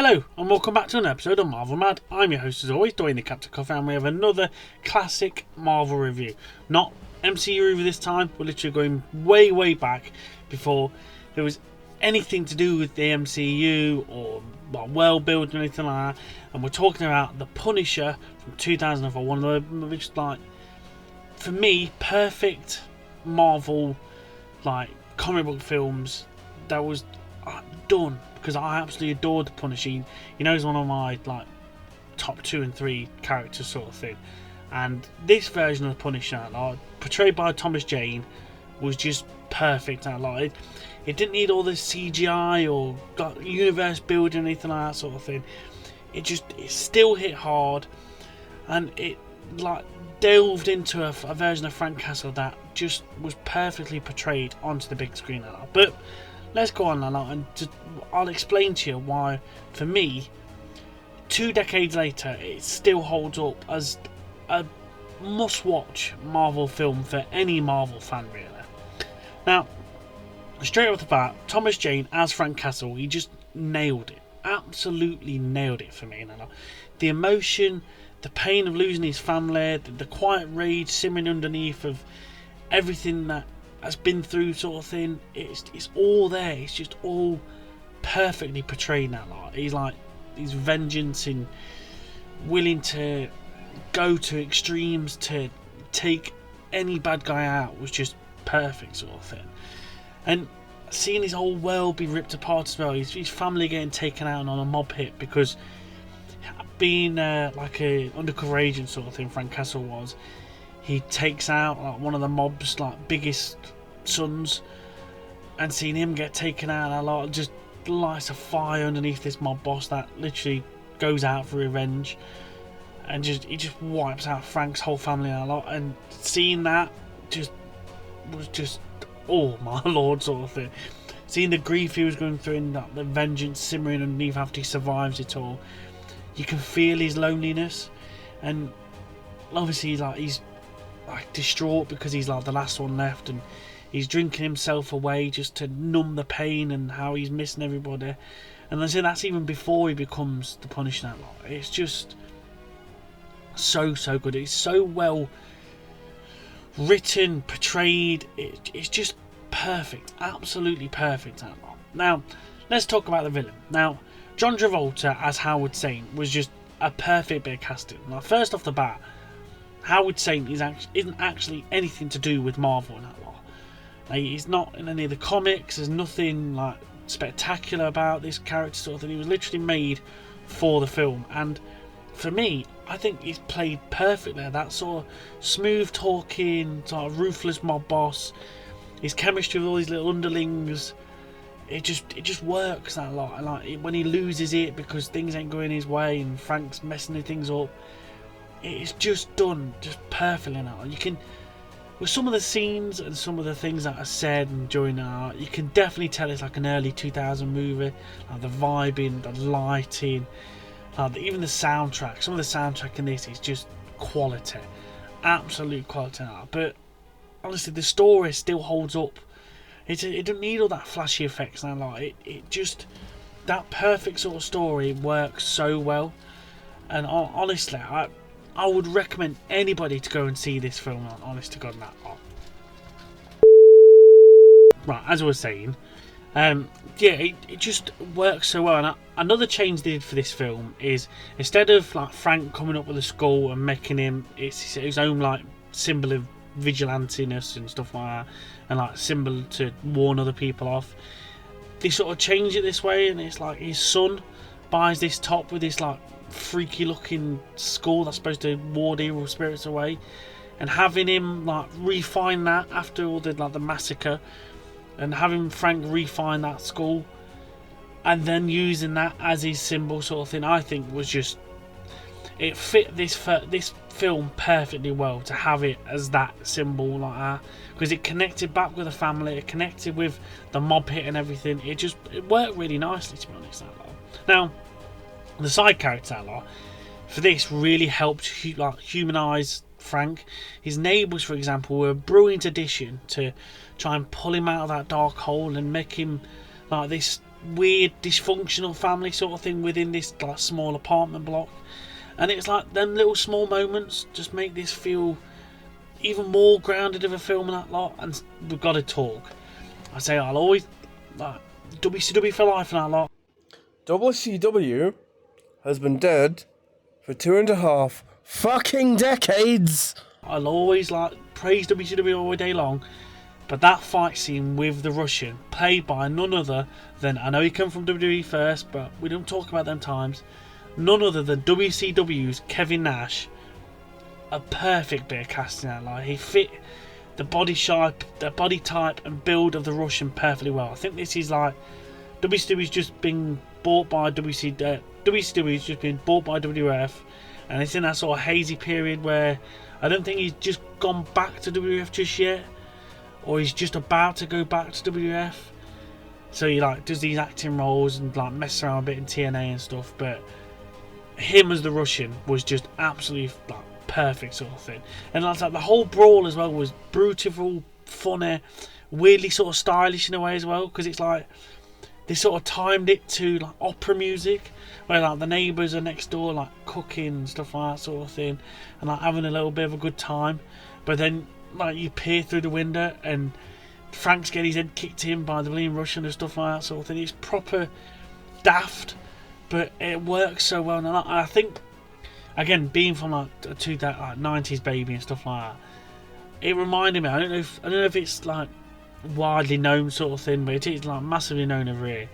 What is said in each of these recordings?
Hello and welcome back to an episode of Marvel Mad. I'm your host as always, Dwayne the Captain Coffee, and we have another classic Marvel review. Not MCU review this time, we're literally going way back before there was anything to do with the MCU or world building or anything like that. And we're talking about The Punisher from 2004, one of the most, for me, perfect Marvel comic book films that was done, because I absolutely adored The Punisher. You know, he's one of my top 2 and 3 characters sort of thing. And this version of The Punisher, portrayed by Thomas Jane, was just perfect. It didn't need all this CGI or universe building or anything like that sort of thing. It still hit hard, and it delved into a version of Frank Castle that just was perfectly portrayed onto the big screen. But let's go on and I'll explain to you why, for me, 2 decades later, it still holds up as a must-watch Marvel film for any Marvel fan, really. Now, straight off the bat, Thomas Jane as Frank Castle, he just nailed it. Absolutely nailed it for me. The emotion, the pain of losing his family, the quiet rage simmering underneath of everything that has been through sort of thing, it's all there. It's just all perfectly portrayed now. He's vengeance and willing to go to extremes to take any bad guy out was just perfect sort of thing. And seeing his whole world be ripped apart as well, his family getting taken out on a mob hit because being like a undercover agent sort of thing, Frank Castle was, he takes out one of the mob's biggest sons, and seeing him get taken out, just lights a fire underneath this mob boss that literally goes out for revenge, and he just wipes out Frank's whole family and seeing that was just oh my lord sort of thing. Seeing the grief he was going through and the vengeance simmering underneath after he survives it all, you can feel his loneliness, and obviously he's distraught because he's the last one left, and he's drinking himself away just to numb the pain and how he's missing everybody. And I say that's even before he becomes the Punisher. It's just so good. It's so well written, portrayed. It's just perfect, absolutely perfect. Now let's talk about the villain. Now, John Travolta as Howard Saint was just a perfect bit of casting. First off the bat, Howard Saint isn't actually anything to do with Marvel in that lot. He's not in any of the comics. There's nothing spectacular about this character sort of thing. He was literally made for the film, and for me, I think he's played perfect there. That sort of smooth talking, sort of ruthless mob boss. His chemistry with all these little underlings, it just works that lot. When he loses it because things ain't going his way and Frank's messing things up, it's just done just perfectly now. You can, with some of the scenes and some of the things that are said and during that, you can definitely tell it's an early 2000 movie. The vibing, the lighting, even the soundtrack. Some of the soundtrack in this is just quality, absolute quality. But honestly, the story still holds up. It doesn't need all that flashy effects now. It just, that perfect sort of story works so well. And honestly, I would recommend anybody to go and see this film, honest to God. Right, as I was saying, it just works so well. And another change they did for this film is, instead of Frank coming up with a skull and making him his own symbol of vigilantiness and stuff like that, and symbol to warn other people off, they sort of change it this way, and it's his son buys this top with this freaky looking skull that's supposed to ward evil spirits away, and having him refine that after all the massacre, and having Frank refine that skull and then using that as his symbol sort of thing, I think was just, it fit this film perfectly well to have it as that symbol like that, because it connected back with the family, it connected with the mob hit and everything. It worked really nicely, to be honest. Now, the side character for this really helped humanise Frank. His neighbours, for example, were a brilliant addition to try and pull him out of that dark hole and make him this weird dysfunctional family sort of thing within this like small apartment block, and it's like them little small moments just make this feel even more grounded of a film and that lot. And we've got to talk. I say I'll always like WCW for life and that lot. WCW has been dead for 2.5 fucking decades. I'll always like praise WCW all day long, but that fight scene with the Russian, played by none other than, I know he come from WWE first, but we don't talk about them times, none other than WCW's Kevin Nash. A perfect bit of casting out. Like, he fit the body shape, the body type and build of the Russian perfectly well. I think this is like WCW's just been bought by WCW's just been bought by WWF, and it's in that sort of hazy period where I don't think he's just gone back to WWF just yet, or he's just about to go back to WWF. So he like does these acting roles and like messes around a bit in TNA and stuff, but him as the Russian was just absolutely like perfect sort of thing. And like the whole brawl as well was brutal, funny, weirdly sort of stylish in a way as well, because it's like they sort of timed it to like opera music, where like the neighbours are next door like cooking and stuff like that sort of thing, and like having a little bit of a good time. But then like you peer through the window and Frank's getting his head kicked in by the William Russian and stuff like that sort of thing. It's proper daft, but it works so well. And I think, again, being from like a 90s baby and stuff like that, it reminded me. I don't know if it's like widely known sort of thing, but it is like massively known over here.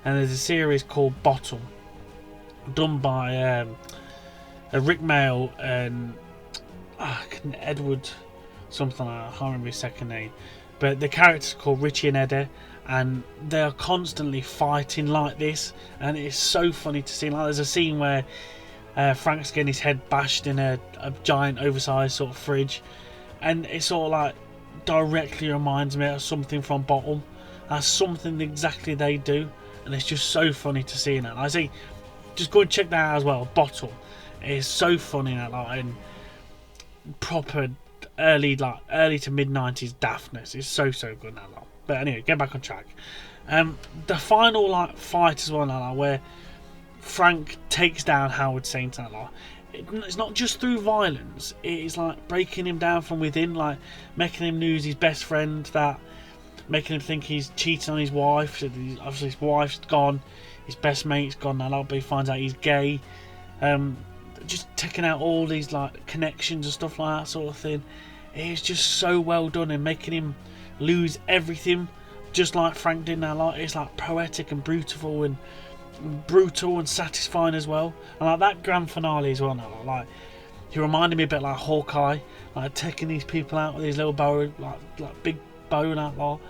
And there's a series called Bottom, done by Rick Mail and Edward something like that. I can't remember his second name, but the characters are called Richie and Eddie, and they are constantly fighting like this, and it's so funny to see. Like, there's a scene where Frank's getting his head bashed in a giant oversized sort of fridge, and it sort of like directly reminds me of something from Bottom. That's something exactly they do, and it's just so funny to see that. I say, just go and check that out as well. Bottom, it's so funny that like, and proper early to mid 90s daftness is so good that lot. But anyway, get back on track. The final like fight as well, like, where Frank takes down Howard Saint and that lot. It's not just through violence, it is like breaking him down from within, like making him lose his best friend, that making him think he's cheating on his wife. So obviously his wife's gone, his best mate's gone now, but he finds out he's gay. Just taking out all these like connections and stuff like that sort of thing. It's just so well done, and making him lose everything just like Frank did now. Like, it's like poetic and brutal and satisfying as well. And like that grand finale as well now, like he reminded me a bit like Hawkeye, like taking these people out with his little bow, like big bow and that lot.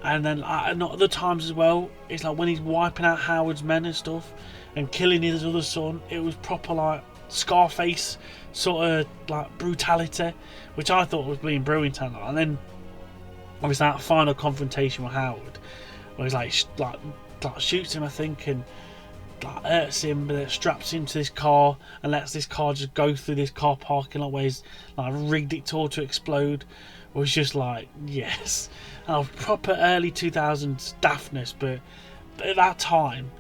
And then and other times as well, it's like when he's wiping out Howard's men and stuff and killing his other son, it was proper like Scarface sort of like brutality, which I thought was being brilliant. And then obviously that final confrontation with Howard, where he's like shoots him, I think, and like hurts him, but it straps him to this car and lets this car just go through this car parking lot where he's like rigged it all to explode. Was just like, yes. And proper early 2000s daftness, but at that time,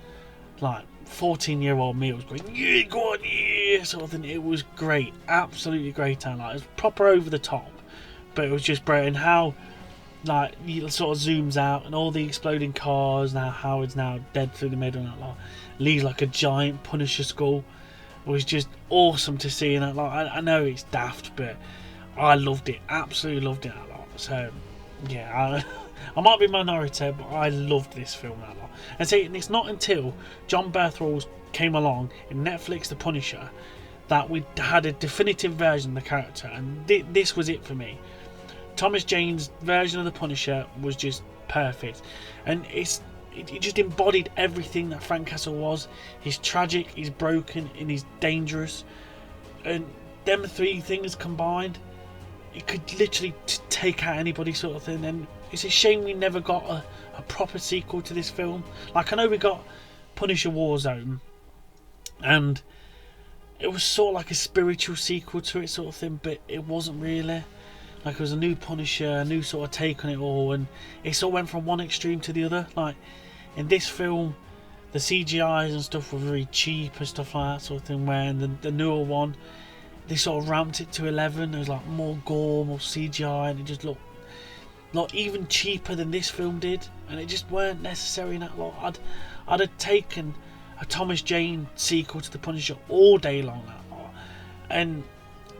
like 14-year-old me was going, yeah, go on, yeah, sort of thing. It was great, absolutely great. And like, it was proper over the top, but it was just great. And how like he sort of zooms out and all the exploding cars. Now Howard's now dead through the middle, and that like leaves like a giant Punisher skull. It was just awesome to see. And like, I know it's daft, but I loved it, absolutely loved it a lot. So yeah, I might be minority, but I loved this film a lot. And see, it's not until John Berthold came along in Netflix The Punisher that we had a definitive version of the character, and this was it for me. Thomas Jane's version of the Punisher was just perfect, and it just embodied everything that Frank Castle was. He's tragic, he's broken, and he's dangerous, and them three things combined, it could literally take out anybody sort of thing. And it's a shame we never got a proper sequel to this film. Like, I know we got Punisher Warzone, and it was sort of like a spiritual sequel to it sort of thing, but it wasn't really. Like, it was a new Punisher, a new sort of take on it all, and it sort of went from one extreme to the other. Like, in this film, the CGIs and stuff were very cheap and stuff like that sort of thing. Where in the newer one, they sort of ramped it to 11. There was like more gore, more CGI, and it just looked not even cheaper than this film did, and it just weren't necessary in that lot. I'd have taken a Thomas Jane sequel to The Punisher all day long. That lot. And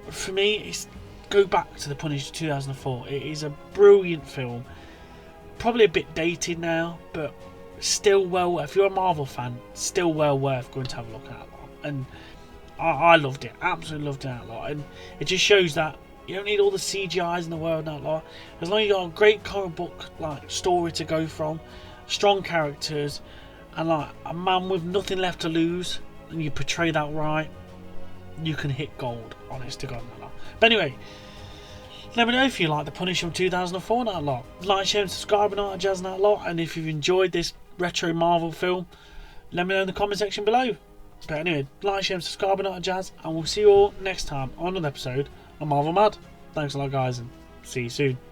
for me, it's go back to The Punisher 2004. It is a brilliant film. Probably a bit dated now, but still well. If you're a Marvel fan, still well worth going to have a look at that lot. And I loved it, absolutely loved that lot. And it just shows that you don't need all the CGIs in the world that lot. As long as you got a great comic book like story to go from, strong characters, and like a man with nothing left to lose, and you portray that right, you can hit gold. Honest to God, that lot. But anyway, let me know if you like The Punisher from 2004 that lot. Like, share, and subscribe, and all that jazz and that lot. And if you've enjoyed this retro Marvel film, let me know in the comment section below. But anyway, like, share, and subscribe, and all that jazz. And we'll see you all next time on another episode of Marvel Mad. Thanks a lot, guys, and see you soon.